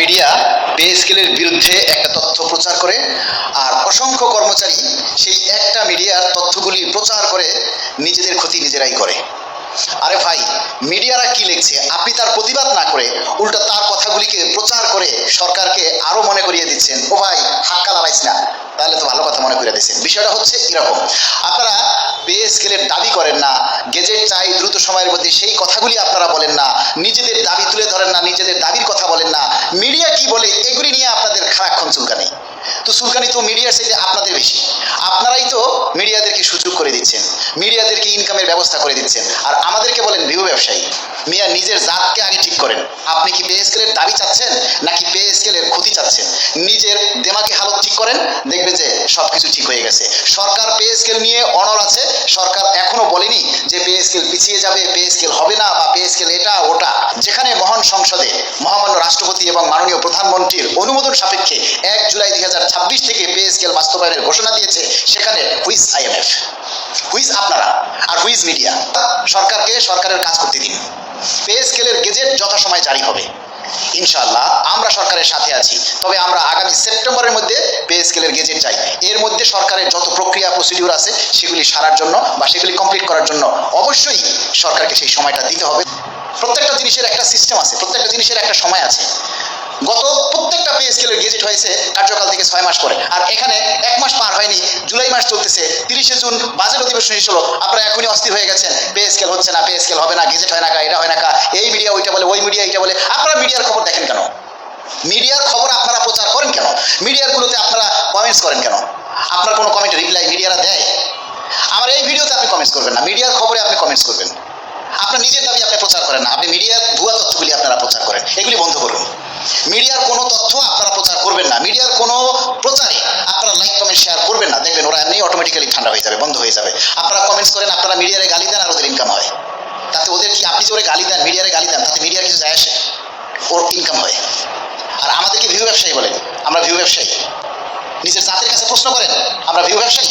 Media pay স্কেলের বিরুদ্ধে একটা তথ্য প্রচার করে, আর অসংখ্য কর্মচারী সেই একটা মিডিয়ার তথ্যগুলি প্রচার করে নিজেদের ক্ষতি নিজেরাই করে। আরে ভাই, মিডিয়ারা কি লিখছে আপনি তার প্রতিবাদ না করে উল্টো তার কথাগুলিকে প্রচার করে সরকারকে আরো মনে করিয়ে দিচ্ছেন, ও ভাই হাক্কা লাগাইছ না, তাহলে তো ভালো কথা মনে করিয়ে দিচ্ছেন। বিষয়টা হচ্ছে এরকম, আপনারা পে স্কেলের দাবি করেন না, গেজেট চাই দ্রুত সময়ের মধ্যে, সেই কথাগুলি আপনারা বলেন না, নিজেদের দাবি তুলে ধরেন না, নিজেদের দাবির কথা বলেন না। মিডিয়া কি বলে এগুলি নিয়ে আপনাদের খারাপক্ষণ চুলকানি। তো চুলকানি তো মিডিয়ার চাইতে আপনাদের বেশি। আপনারাই তো মিডিয়াদেরকে সুযোগ করে দিচ্ছেন, মিডিয়াদেরকে ইনকামের ব্যবস্থা করে দিচ্ছেন, আর আমাদেরকে বলেন ভিউ ব্যবসায়ী। মিয়া নিজের জাতকে আগে ঠিক করেন। আপনি কি পে স্কেলের দাবি চাচ্ছেন নাকি পে স্কেলের ক্ষতি চাচ্ছেন? নিজের দেমাকে হালত ঠিক করেন, দেখবেন যে সবকিছু ঠিক হয়ে গেছে। সরকার পে স্কেল নিয়ে অনড় আছে। সরকার এখনো বলেনি যে পে স্কেল পিছিয়ে যাবে, পে স্কেল হবে না, বা পে স্কেল এটা ওটা। যেখানে মহান সংসদে মহামান্য রাষ্ট্রপতি এবং মাননীয় প্রধানমন্ত্রীর অনুমোদন সাপেক্ষে ১ জুলাই ২০২৬ থেকে পে স্কেল বাস্তবায়নের ঘোষণা দিয়েছে, সেখানে হুইজ IMF, হুইজ আপনারা, আর হুইজ মিডিয়া? সরকারকে সরকারের কাজ করতে দিন। পে স্কেলের গেজেট যথাসময়ে জারি হবে ইনশাআল্লাহ, আমরা সরকারের সাথে আছি। তবে আমরা আগামী সেপ্টেম্বরের মধ্যে পে স্কেলের গেজেট চাই। এর মধ্যে সরকারের যত প্রক্রিয়া প্রসিডিউর আছে সেগুলি সারার জন্য বা সেগুলি কমপ্লিট করার জন্য অবশ্যই সরকারকে সেই সময়টা দিতে হবে। প্রত্যেকটা জিনিসের একটা সিস্টেম আছে, প্রত্যেকটা জিনিসের একটা সময় আছে। গত প্রত্যেকটা পে স্কেলের গেজেট হয়েছে কার্যকাল থেকে 6 মাস করে, আর এখানে 1 মাস পার হয়নি, জুলাই মাস চলতেছে, 30শে জুন বাজেট অধিবেশন শেষ হলো, আপনারা এখনই অস্থির হয়ে গেছেন পে স্কেল হচ্ছে না, পে স্কেল হবে না, গেজেট হয় না, এটা হয় না, এই মিডিয়া ওইটা বলে, ওই মিডিয়া এইটা বলে। আপনারা মিডিয়ার খবর দেখেন কেন? মিডিয়ার খবর আপনারা প্রচার করেন কেন? মিডিয়ারগুলোতে আপনারা কমেন্টস করেন কেন? আপনার কোনো কমেন্ট রিপ্লাই মিডিয়ারা দেয়? আমার এই ভিডিওতে আপনি কমেন্টস করবেন না, মিডিয়ার খবরে আপনি কমেন্টস করবেন। আপনার নিজের দাবি আপনি প্রচার করেন না, আপনি মিডিয়ার ভুয়া তথ্যগুলি আপনারা প্রচার করেন, এগুলি বন্ধ করুন। মিডিয়ার কোনো তথ্য আপনারা প্রচার করবেন না, মিডিয়ার কোনো প্রচারে আপনারা লাইক কমেন্ট শেয়ার করবেন না, দেখবেন ওরা এমনি অটোমেটিক্যালি ঠান্ডা হয়ে যাবে, বন্ধ হয়ে যাবে। আপনারা কমেন্টস করেন, আপনারা মিডিয়ারে গালি দেন, আর ওদের ইনকাম হয়। তাতে ওদের কি, আপনি যে ওরে গালি দেন, মিডিয়ারে গালি দেন, তাতে মিডিয়ার কিছু যায় আসে? ওর ইনকাম হয়। আর আমাদেরকে ভিউ ব্যবসায়ী বলেন, আমরা ভিউ ব্যবসায়ী? নিজের জাতের কাছে প্রশ্ন করেন, আমরা ভিউ ব্যবসায়ী?